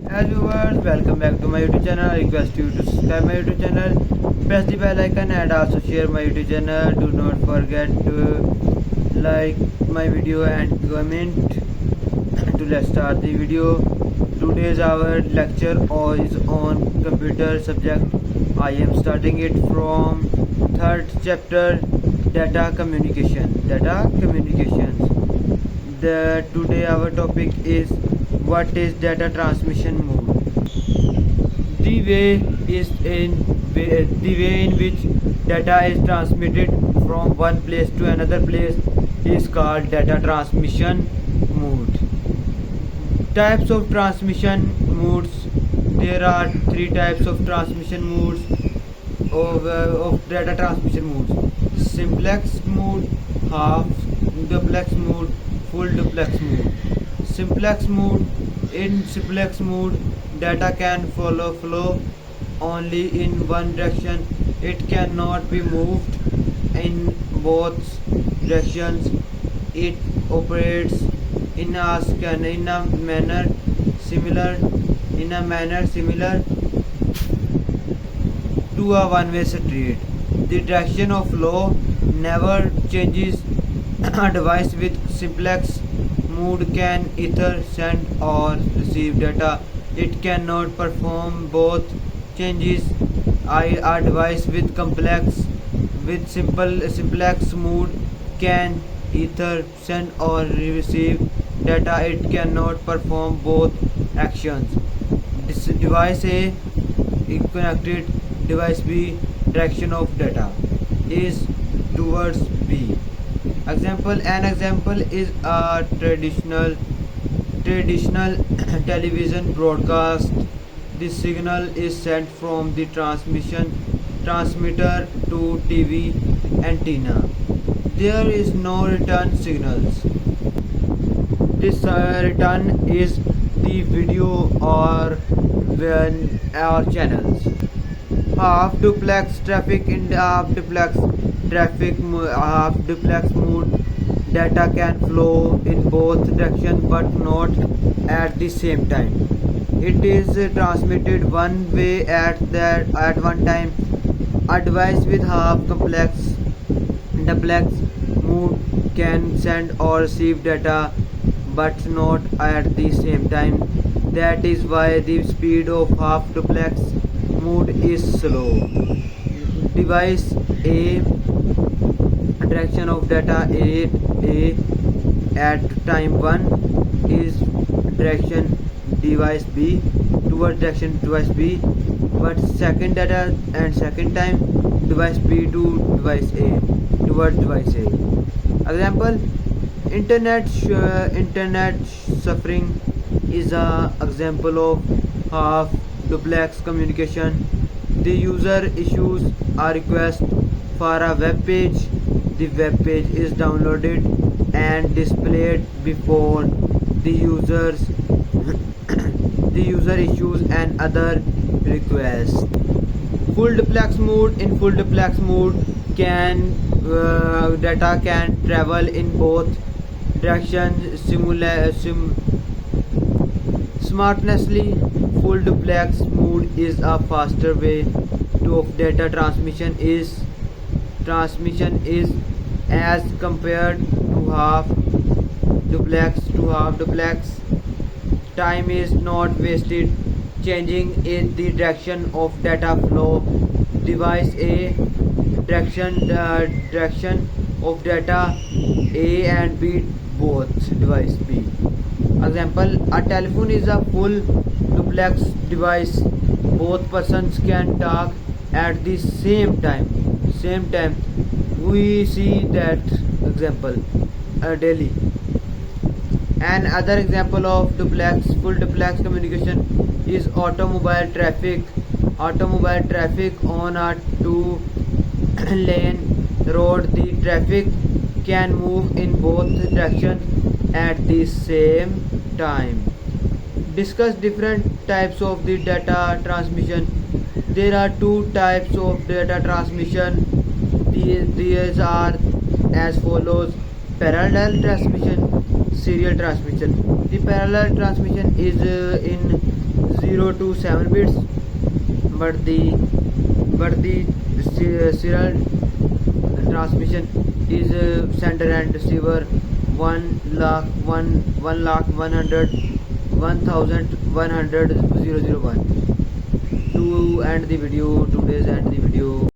As viewers, welcome back to my YouTube channel. I request you to subscribe my YouTube channel, press the bell icon and also share my YouTube channel. Do not forget to like my video and comment. To let's start the video. Today's our lecture is on computer subject. I am starting it from third chapter, data communication. Data communications. The today our topic is what is data transmission mode. The way is in the way in which data is transmitted from one place to another place is called data transmission mode. Types of transmission modes. There are three types of transmission modes of data transmission modes: simplex mode, half duplex mode, full duplex mode. Simplex mode. In simplex mode, data can flow only in one direction. It cannot be moved in both directions. It operates in a manner similar to a one-way street. The direction of flow never changes. A device with simplex mode can either send or receive data. It cannot perform both changes. A device with simplex mode can either send or receive data. It cannot perform both actions. This device A is connected, device B direction of data is towards B. An example is a traditional television broadcast. The signal is sent from the transmitter to TV antenna. There is no return signals. This return is the video or when our channels. Half duplex traffic. In the half duplex mode, data can flow in both directions but not at the same time. It is transmitted one way at one time. A device with half duplex mode can send or receive data but not at the same time. That is why the speed of half duplex mode is slow. Device A direction of data A at time 1 is direction device B towards direction device B, but second data and second time device B to device A towards device A. Example: internet suffering is a example of half duplex communication. The user issues a request for a web page. The web page is downloaded and displayed before the user issues an other request. Full duplex mode. In full duplex mode, data can travel in both directions smartly. Full duplex mode is a faster way of data transmission is as compared to half duplex. Time is not wasted changing in the direction of data flow. Device A direction of data A and B both device B. Example: a telephone is a full duplex device. Both persons can talk at the same time. We see that example daily. Another example of full duplex communication is automobile traffic. Automobile traffic on a two-lane road. The traffic can move in both directions at the same time. Discuss different types of the data transmission. There are two types of data transmission. These are as follows: parallel transmission, serial transmission. The parallel transmission is in 0 to 7 bits, but the serial transmission is sender and receiver 1,100,100,001. To end the video, today's end the video.